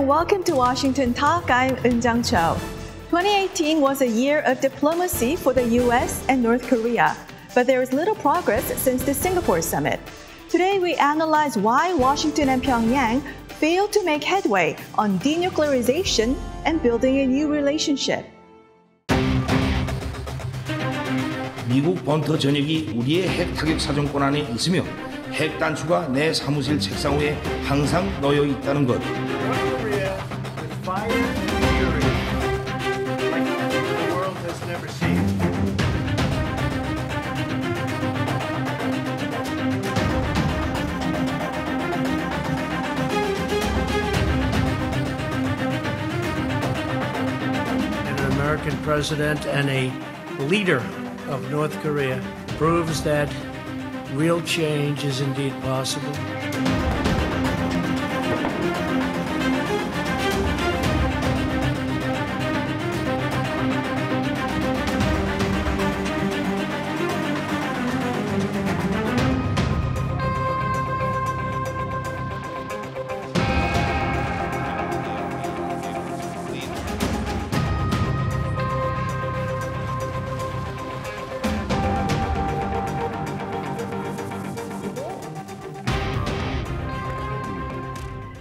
and welcome to Washington Talk. I'm Eun Cho. 2018 was a year of diplomacy for the U.S. and North Korea, but there is little progress since the Singapore summit. Today, we analyze why Washington and Pyongyang failed to make headway on denuclearization and building a new relationship. 미국 번터 전역이 우리의 핵 타격 사정권 안에 있으며 핵 단추가 내 사무실 책상 위에 항상 놓여 있다는 것. An American president and a leader of North Korea proves that real change is indeed possible.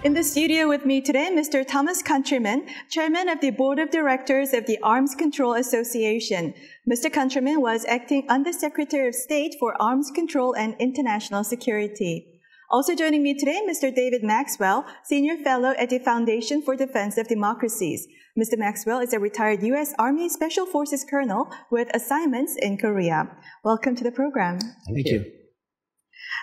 In the studio with me today, Mr. Thomas Countryman, Chairman of the Board of Directors of the Arms Control Association. Mr. Countryman was acting Undersecretary of State for Arms Control and International Security. Also joining me today, Mr. David Maxwell, Senior Fellow at the Foundation for Defense of Democracies. Mr. Maxwell is a retired U.S. Army Special Forces Colonel with assignments in Korea. Welcome to the program. Thank you.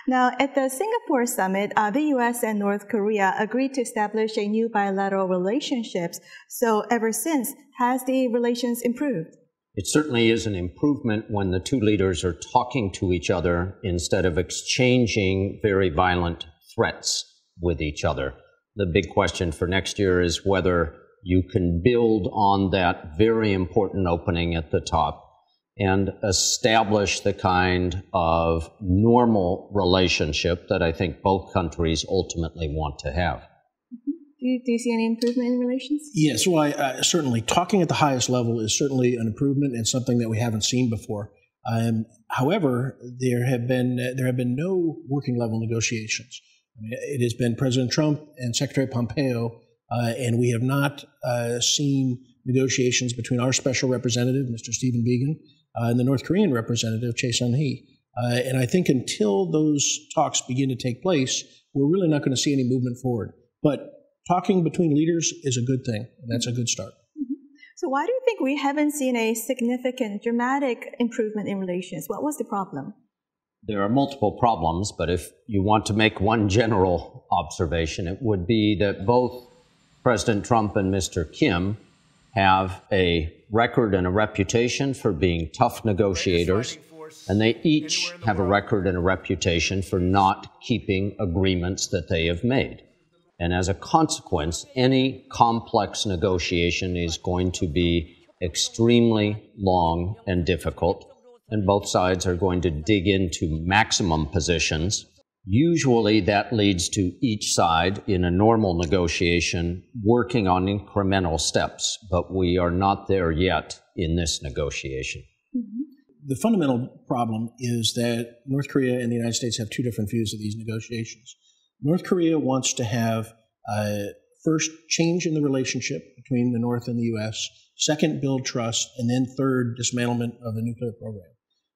Now, at the Singapore summit, the U.S. and North Korea agreed to establish a new bilateral relationships. So ever since, has the relations improved? It certainly is an improvement when the two leaders are talking to each other instead of exchanging very violent threats with each other. The big question for next year is whether you can build on that very important opening at the top and establish the kind of normal relationship that I think both countries ultimately want to have. Do you see any improvement in relations? Yes, well, certainly. Talking at the highest level is certainly an improvement and something that we haven't seen before. However, there have been no working level negotiations. I mean, it has been President Trump and Secretary Pompeo, and we have not seen negotiations between our special representative, Mr. Stephen Biegun, and the North Korean representative, Chae Sun-hee. And I think until those talks begin to take place, we're really not going to see any movement forward. But talking between leaders is a good thing, and that's a good start. So why do you think we haven't seen a significant, dramatic improvement in relations? What was the problem? There are multiple problems, but if you want to make one general observation, it would be that both President Trump and Mr. Kim have a record and a reputation for being tough negotiators, and they each have a record and a reputation for not keeping agreements that they have made. And as a consequence, any complex negotiation is going to be extremely long and difficult, and both sides are going to dig into maximum positions. Usually that leads to each side in a normal negotiation working on incremental steps, but we are not there yet in this negotiation. The fundamental problem is that North Korea and the United States have two different views of these negotiations. North Korea wants to have, first, change in the relationship between the North and the U.S., second, build trust, and then third, dismantlement of the nuclear program.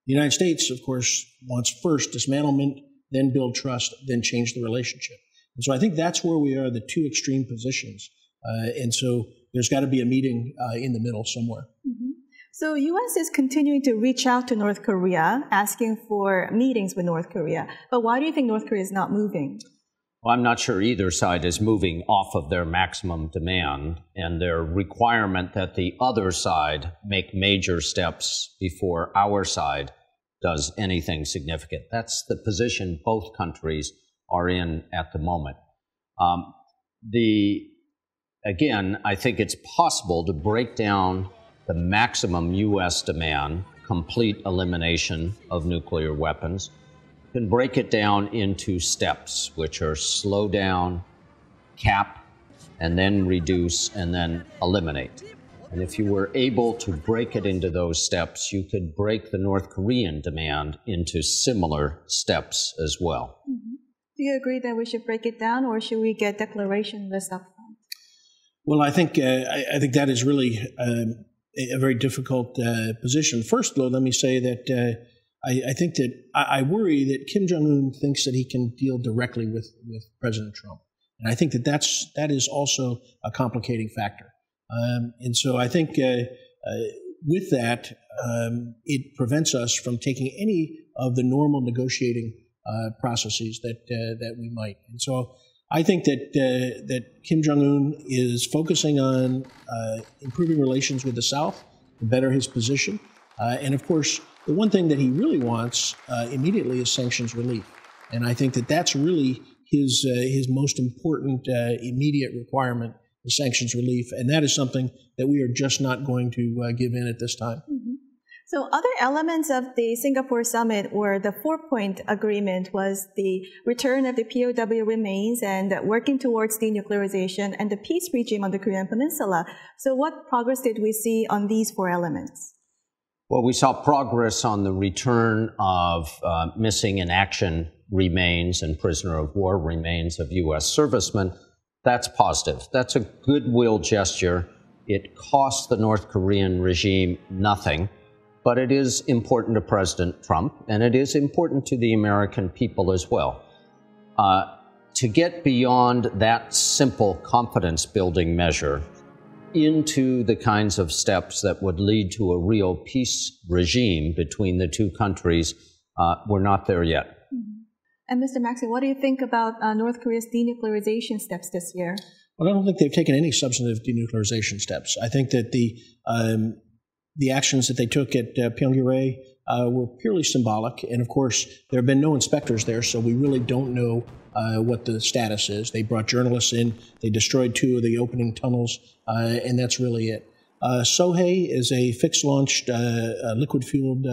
The United States, of course, wants first dismantlement, then build trust, then change the relationship. And so I think that's where we are, the two extreme positions. And so there's got to be a meeting in the middle somewhere. So U.S. is continuing to reach out to North Korea, asking for meetings with North Korea. But why do you think North Korea is not moving? Well, I'm not sure either side is moving off of their maximum demand and their requirement that the other side make major steps before our side does anything significant. That's the position both countries are in at the moment. Again, I think it's possible to break down the maximum U.S. demand, complete elimination of nuclear weapons, can break it down into steps, which are slow down, cap, and then reduce, and then eliminate. And if you were able to break it into those steps, you could break the North Korean demand into similar steps as well. Mm-hmm. Do you agree that we should break it down, or should we get declaration list up front? Well, I think that is really a very difficult position. First, though, let me say that I think that I worry that Kim Jong-un thinks that he can deal directly with President Trump. And I think that is also a complicating factor. And so I think with that, it prevents us from taking any of the normal negotiating processes that we might. And so I think that Kim Jong-un is focusing on improving relations with the South to better his position. And of course, the one thing that he really wants immediately is sanctions relief. And I think that that's really his most important immediate requirement, is sanctions relief. And that is something that we are just not going to give in at this time. Mm-hmm. So other elements of the Singapore summit, or the 4-point agreement, was the return of the POW remains and working towards denuclearization and the peace regime on the Korean Peninsula. So what progress did we see on these 4 elements? Well, we saw progress on the return of missing in action remains and prisoner of war remains of U.S. servicemen. That's positive. That's a goodwill gesture. It costs the North Korean regime nothing, but it is important to President Trump, and it is important to the American people as well. To get beyond that simple confidence-building measure into the kinds of steps that would lead to a real peace regime between the two countries, we're not there yet. Mm-hmm. And Mr. Maxwell, what do you think about North Korea's denuclearization steps this year? Well, I don't think they've taken any substantive denuclearization steps. I think that the actions that they took at Pyongyang were purely symbolic. And of course, there have been no inspectors there, so we really don't know what the status is. They brought journalists in, they destroyed 2 of the opening tunnels, and that's really it. Sohae is a fixed-launched, liquid-fueled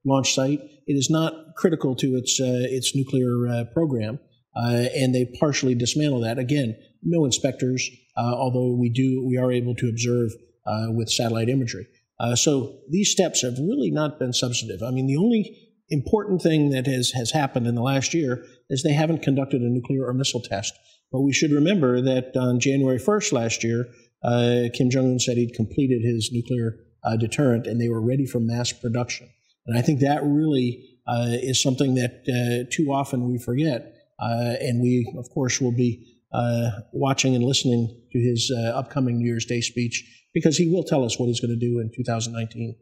launch site. It is not critical to its nuclear program, and they partially dismantled that. Again, no inspectors, although we are able to observe with satellite imagery. So these steps have really not been substantive. I mean, the only important thing that has happened in the last year is they haven't conducted a nuclear or missile test. But we should remember that on January 1st last year, Kim Jong-un said he'd completed his nuclear deterrent, and they were ready for mass production. And I think that really is something that too often we forget. And we, of course, will be watching and listening to his upcoming New Year's Day speech, because he will tell us what he's going to do in 2019.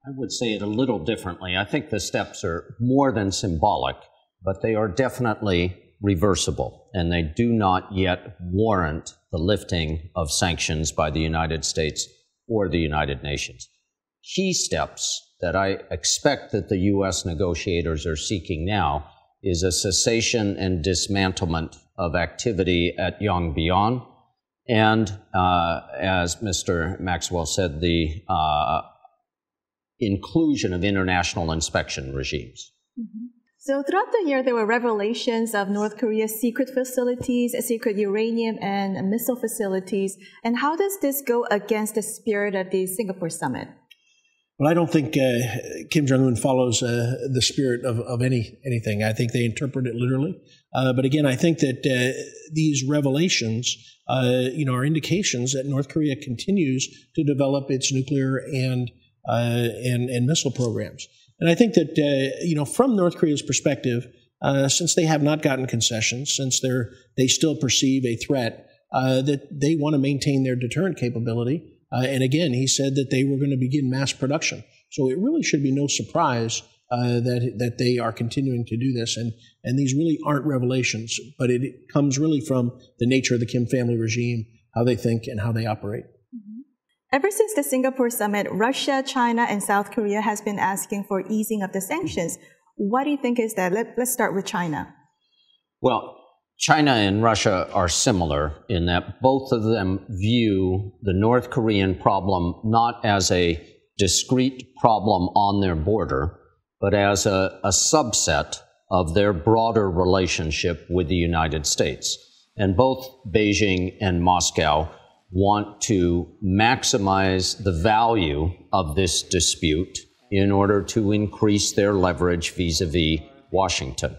I would say it a little differently. I think the steps are more than symbolic, but they are definitely reversible, and they do not yet warrant the lifting of sanctions by the United States or the United Nations. Key steps that I expect that the U.S. negotiators are seeking now is a cessation and dismantlement of activity at Yongbyon, and as Mr. Maxwell said, the inclusion of international inspection regimes. Mm-hmm. So throughout the year, there were revelations of North Korea's secret facilities, secret uranium and missile facilities. And how does this go against the spirit of the Singapore summit? Well, I don't think Kim Jong-un follows the spirit of anything. I think they interpret it literally. But again, I think that these revelations, are indications that North Korea continues to develop its nuclear and missile programs. And I think that, from North Korea's perspective, since they have not gotten concessions, since they still perceive a threat, that they want to maintain their deterrent capability. And again, he said that they were going to begin mass production. So it really should be no surprise that they are continuing to do this. And these really aren't revelations, but it comes really from the nature of the Kim family regime, how they think and how they operate. Ever since the Singapore summit, Russia, China, and South Korea has been asking for easing of the sanctions. What do you think is that? Let's start with China. Well, China and Russia are similar in that both of them view the North Korean problem not as a discrete problem on their border, but as a subset of their broader relationship with the United States. And both Beijing and Moscow want to maximize the value of this dispute in order to increase their leverage vis-a-vis Washington.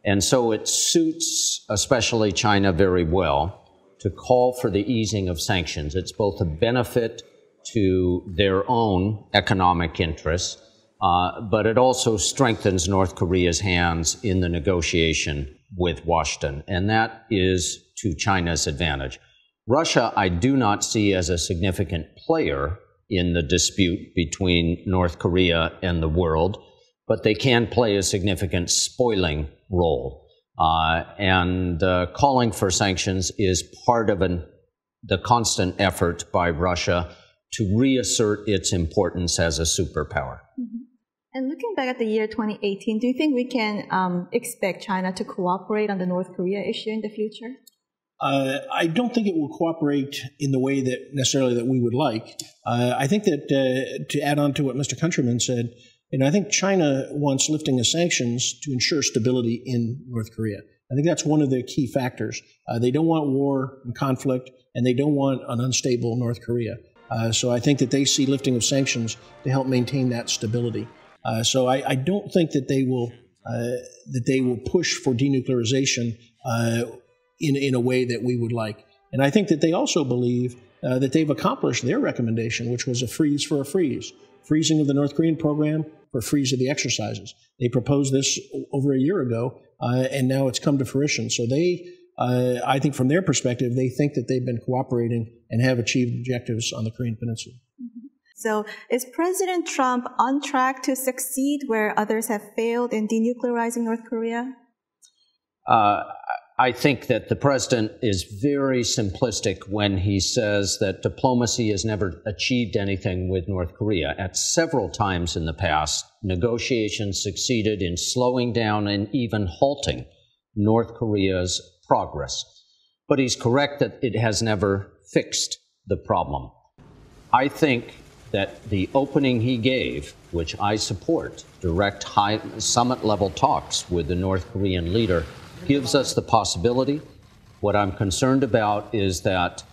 And so it suits especially China very well to call for the easing of sanctions. It's both a benefit to their own economic interests, but it also strengthens North Korea's hands in the negotiation with Washington, and that is to China's advantage. Russia, I do not see as a significant player in the dispute between North Korea and the world, but they can play a significant spoiling role. Calling for sanctions is part of the constant effort by Russia to reassert its importance as a superpower. Mm-hmm. And looking back at the year 2018, do you think we can expect China to cooperate on the North Korea issue in the future? I don't think it will cooperate in the way that necessarily that we would like. I think that to add on to what Mr. Countryman said, I think China wants lifting the sanctions to ensure stability in North Korea. I think that's one of the key factors. They don't want war and conflict, and they don't want an unstable North Korea. So I think that they see lifting of sanctions to help maintain that stability. So I don't think that they will push for denuclearization in a way that we would like. And I think that they also believe that they've accomplished their recommendation, which was a freeze for a freeze, freezing of the North Korean program for a freeze of the exercises. They proposed this over a year ago, and now it's come to fruition. So I think from their perspective, they think that they've been cooperating and have achieved objectives on the Korean Peninsula. Mm-hmm. So is President Trump on track to succeed where others have failed in denuclearizing North Korea? I think that the president is very simplistic when he says that diplomacy has never achieved anything with North Korea. At several times in the past, negotiations succeeded in slowing down and even halting North Korea's progress. But he's correct that it has never fixed the problem. I think that the opening he gave, which I support, direct high summit-level talks with the North Korean leader, gives us the possibility. What I'm concerned about is that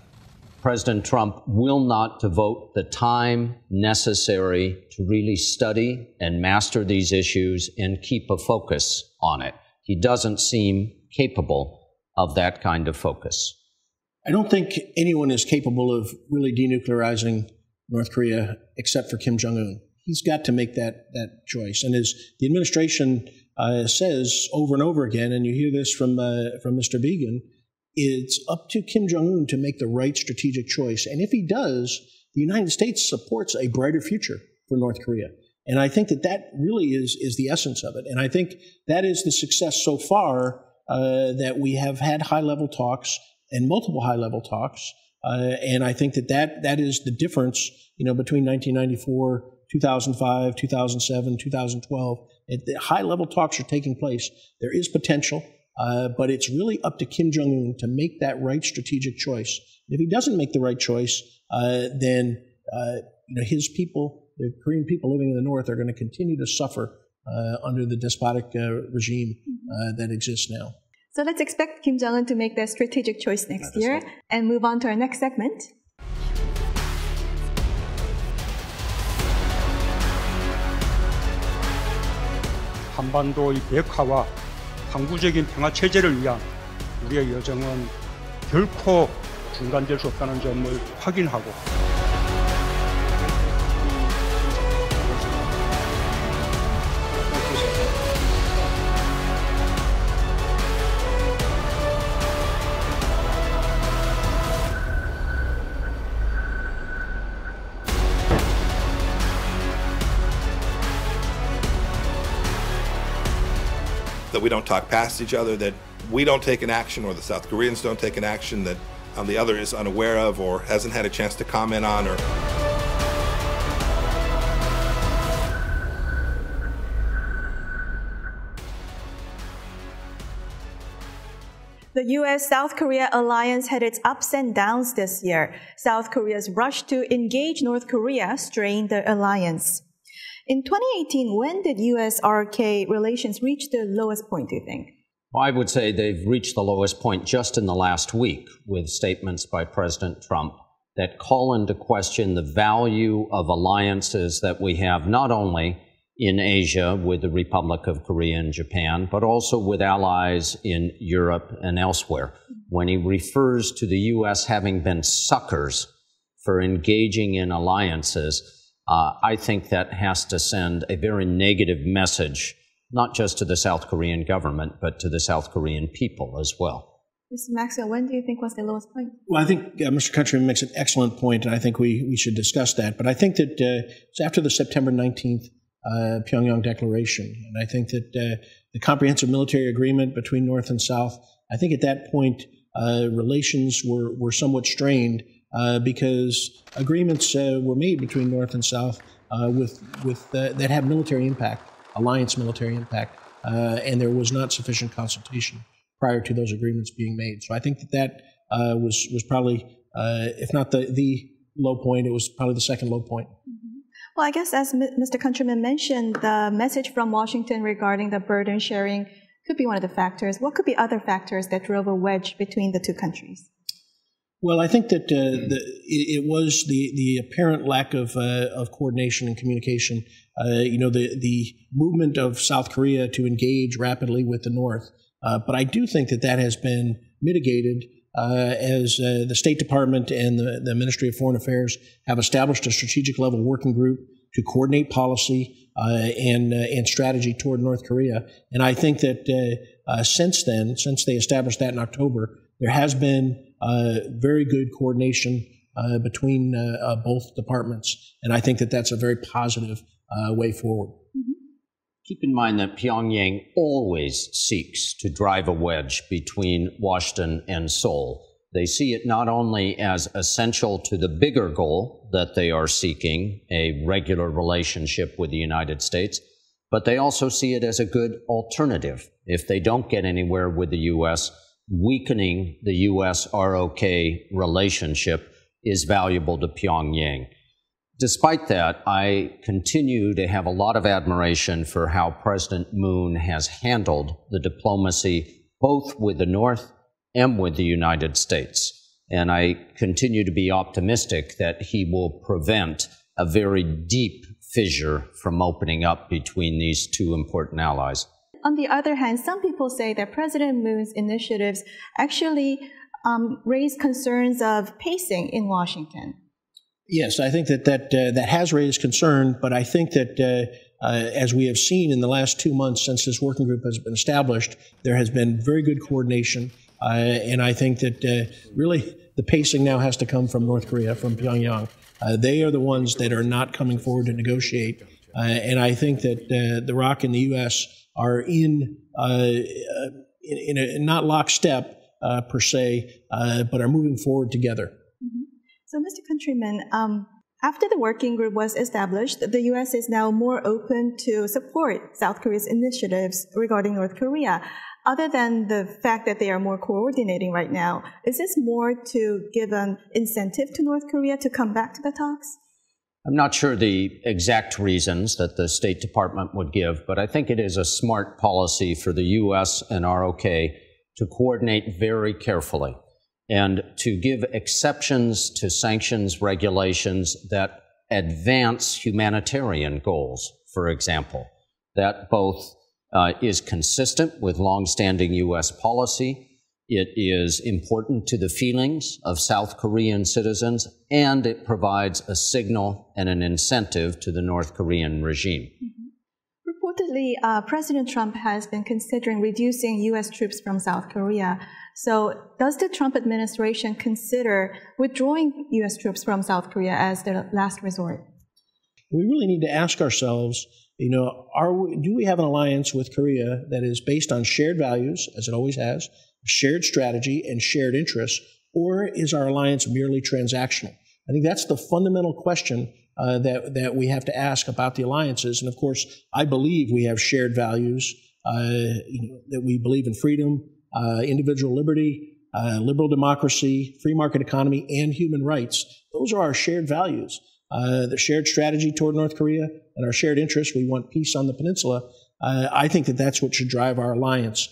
President Trump will not devote the time necessary to really study and master these issues and keep a focus on it. He doesn't seem capable of that kind of focus. I don't think anyone is capable of really denuclearizing North Korea except for Kim Jong-un. He's got to make that choice. And as the administration says over and over again, and you hear this from Mr. Began, it's up to Kim Jong-un to make the right strategic choice. And if he does, the United States supports a brighter future for North Korea. And I think that really is the essence of it. And I think that is the success so far, that we have had high-level talks and multiple high-level talks. And I think that is the difference, between 1994, 2005, 2007, 2012. The high-level talks are taking place. There is potential, but it's really up to Kim Jong-un to make that right strategic choice. If he doesn't make the right choice, then his people, the Korean people living in the north, are going to continue to suffer under the despotic regime that exists now. So let's expect Kim Jong-un to make that strategic choice next year and move on to our next segment. 한반도의 비핵화와 항구적인 평화 체제를 위한 우리의 여정은 결코 중단될 수 없다는 점을 확인하고 that we don't talk past each other, that we don't take an action or the South Koreans don't take an action that the other is unaware of or hasn't had a chance to comment on. The U.S.-South Korea alliance had its ups and downs this year. South Korea's rush to engage North Korea strained the alliance. In 2018, when did U.S.-RK relations reach the lowest point, do you think? Well, I would say they've reached the lowest point just in the last week with statements by President Trump that call into question the value of alliances that we have not only in Asia with the Republic of Korea and Japan, but also with allies in Europe and elsewhere. When he refers to the U.S. having been suckers for engaging in alliances, I think that has to send a very negative message, not just to the South Korean government, but to the South Korean people as well. Mr. Maxwell, when do you think was the lowest point? Well, I think Mr. Countryman makes an excellent point, and I think we should discuss that. But I think that it's after the September 19th Pyongyang Declaration, and I think that the comprehensive military agreement between North and South, I think at that point relations were somewhat strained because agreements were made between North and South that have military impact, alliance military impact, and there was not sufficient consultation prior to those agreements being made. So I think that was probably, if not the low point, it was probably the second low point. Well, I guess as Mr. Countryman mentioned, the message from Washington regarding the burden sharing could be one of the factors. What could be other factors that drove a wedge between the two countries? Well, I think that it was the apparent lack of coordination and communication. The movement of South Korea to engage rapidly with the North. But I do think that has been mitigated as the State Department and the Ministry of Foreign Affairs have established a strategic level working group to coordinate policy and strategy toward North Korea. And I think that since they established that in October, there has been very good coordination between both departments. And I think that that's a very positive way forward. Keep in mind that Pyongyang always seeks to drive a wedge between Washington and Seoul. They see it not only as essential to the bigger goal that they are seeking, a regular relationship with the United States, but they also see it as a good alternative. If they don't get anywhere with the U.S., weakening the U.S.-ROK relationship is valuable to Pyongyang. Despite that, I continue to have a lot of admiration for how President Moon has handled the diplomacy both with the North and with the United States. And I continue to be optimistic that he will prevent a very deep fissure from opening up between these two important allies. On the other hand, some people say that President Moon's initiatives actually raise concerns of pacing in Washington. Yes, I think that has raised concern, but I think that as we have seen in the last 2 months since this working group has been established, there has been very good coordination, and I think that really the pacing now has to come from North Korea, from Pyongyang. They are the ones that are not coming forward to negotiate, and I think that the ROK and the U.S. are in a not lockstep per se, but are moving forward together. So, Mr. Countryman, after the working group was established, the U.S. is now more open to support South Korea's initiatives regarding North Korea. Other than the fact that they are more coordinating right now, is this more to give an incentive to North Korea to come back to the talks? I'm not sure the exact reasons that the State Department would give, but I think it is a smart policy for the U.S. and ROK to coordinate very carefully and to give exceptions to sanctions regulations that advance humanitarian goals, for example. That both is consistent with longstanding U.S. policy, it is important to the feelings of South Korean citizens, and it provides a signal and an incentive to the North Korean regime. Reportedly, President Trump has been considering reducing U.S. troops from South Korea. So does the Trump administration consider withdrawing U.S. troops from South Korea as their last resort? We really need to ask ourselves, do we have an alliance with Korea that is based on shared values, as it always has, shared strategy, and shared interests, or is our alliance merely transactional? I think that's the fundamental question that we have to ask about the alliances. And of course, I believe we have shared values, that we believe in freedom, individual liberty, liberal democracy, free market economy, and human rights. Those are our shared values. The shared strategy toward North Korea and our shared interests, we want peace on the peninsula. I think that that's what should drive our alliance.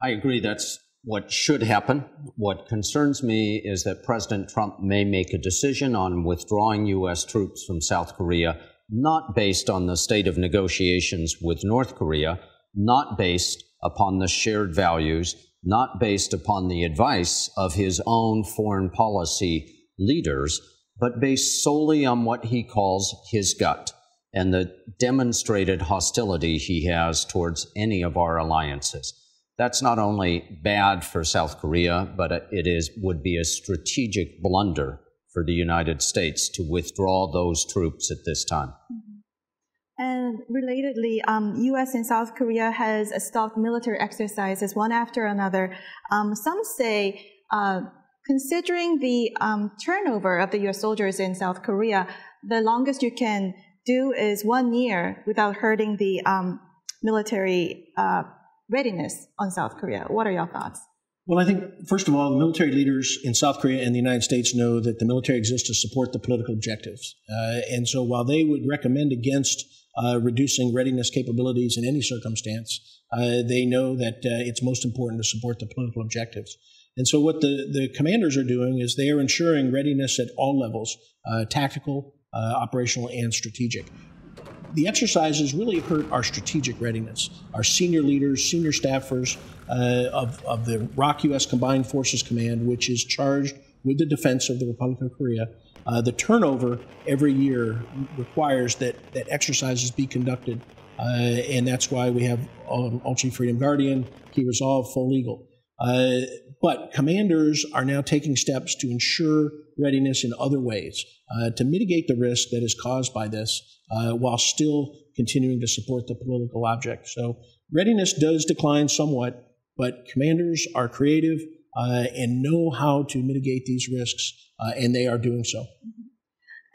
I agree that's what should happen. What concerns me is that President Trump may make a decision on withdrawing U.S. troops from South Korea, not based on the state of negotiations with North Korea, not based upon the shared values, not based upon the advice of his own foreign policy leaders, but based solely on what he calls his gut and the demonstrated hostility he has towards any of our alliances. That's not only bad for South Korea, but would be a strategic blunder for the United States to withdraw those troops at this time. And relatedly, U.S. and South Korea has stopped military exercises one after another. Some say, considering the turnover of the U.S. soldiers in South Korea, the longest you can do is 1 year without hurting the military readiness on South Korea. What are your thoughts? Well, I think, first of all, the military leaders in South Korea and the United States know that the military exists to support the political objectives. And so while they would recommend against reducing readiness capabilities in any circumstance, they know that it's most important to support the political objectives. And so what the commanders are doing is they are ensuring readiness at all levels, tactical, operational, and strategic. The exercises really hurt our strategic readiness. Our senior leaders, senior staffers of the ROK U.S. Combined Forces Command, which is charged with the defense of the Republic of Korea, the turnover every year requires that exercises be conducted. And that's why we have All-Chief Freedom Guardian, Key Resolve, Full Legal. But commanders are now taking steps to ensure readiness in other ways to mitigate the risk that is caused by this while still continuing to support the political object. So readiness does decline somewhat, but commanders are creative and know how to mitigate these risks, and they are doing so.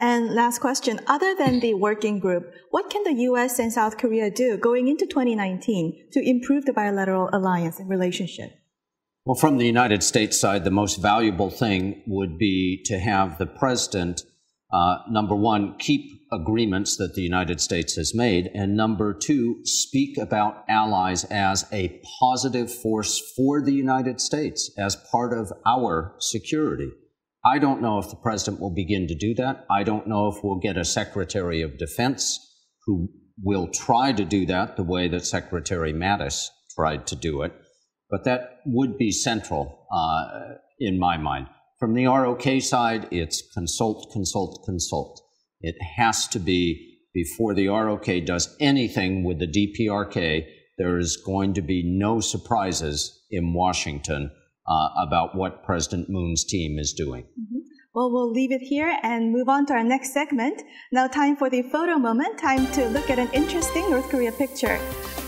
And last question, other than the working group, what can the U.S. and South Korea do going into 2019 to improve the bilateral alliance and relationship? Well, from the United States side, the most valuable thing would be to have the president, number one, keep agreements that the United States has made, and number two, speak about allies as a positive force for the United States as part of our security. I don't know if the president will begin to do that. I don't know if we'll get a Secretary of Defense who will try to do that the way that Secretary Mattis tried to do it. But that would be central in my mind. From the ROK side, it's consult, consult, consult. It has to be, before the ROK does anything with the DPRK, there is going to be no surprises in Washington about what President Moon's team is doing. Mm-hmm. Well, we'll leave it here and move on to our next segment. Now time for the photo moment, time to look at an interesting North Korea picture.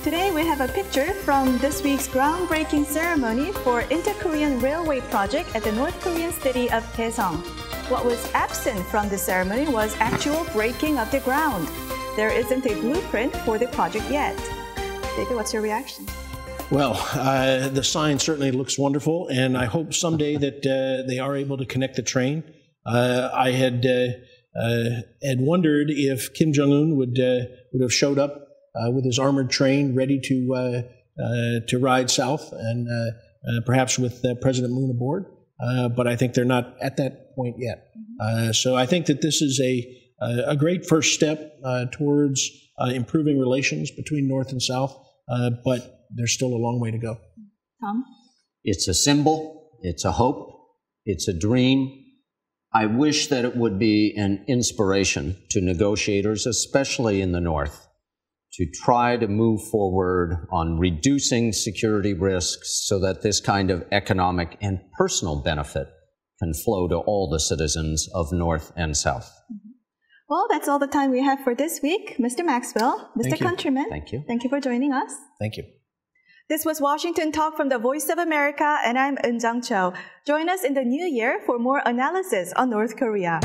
Today we have a picture from this week's groundbreaking ceremony for Inter-Korean Railway project at the North Korean city of Daeseong. What was absent from the ceremony was actual breaking of the ground. There isn't a blueprint for the project yet. David, what's your reaction? Well, the sign certainly looks wonderful, and I hope someday that they are able to connect the train. I had wondered if Kim Jong-un would have showed up with his armored train ready to ride south, and perhaps with President Moon aboard. But I think they're not at that point yet. So I think that this is a great first step towards improving relations between North and South, but there's still a long way to go. Tom? It's a symbol, it's a hope, it's a dream. I wish that it would be an inspiration to negotiators, especially in the North, to try to move forward on reducing security risks so that this kind of economic and personal benefit can flow to all the citizens of North and South. Well, that's all the time we have for this week. Mr. Maxwell, Mr. Countryman, Thank you. Thank you for joining us. Thank you. This was Washington Talk from the Voice of America, and I'm Eun Jung Cho. Join us in the new year for more analysis on North Korea.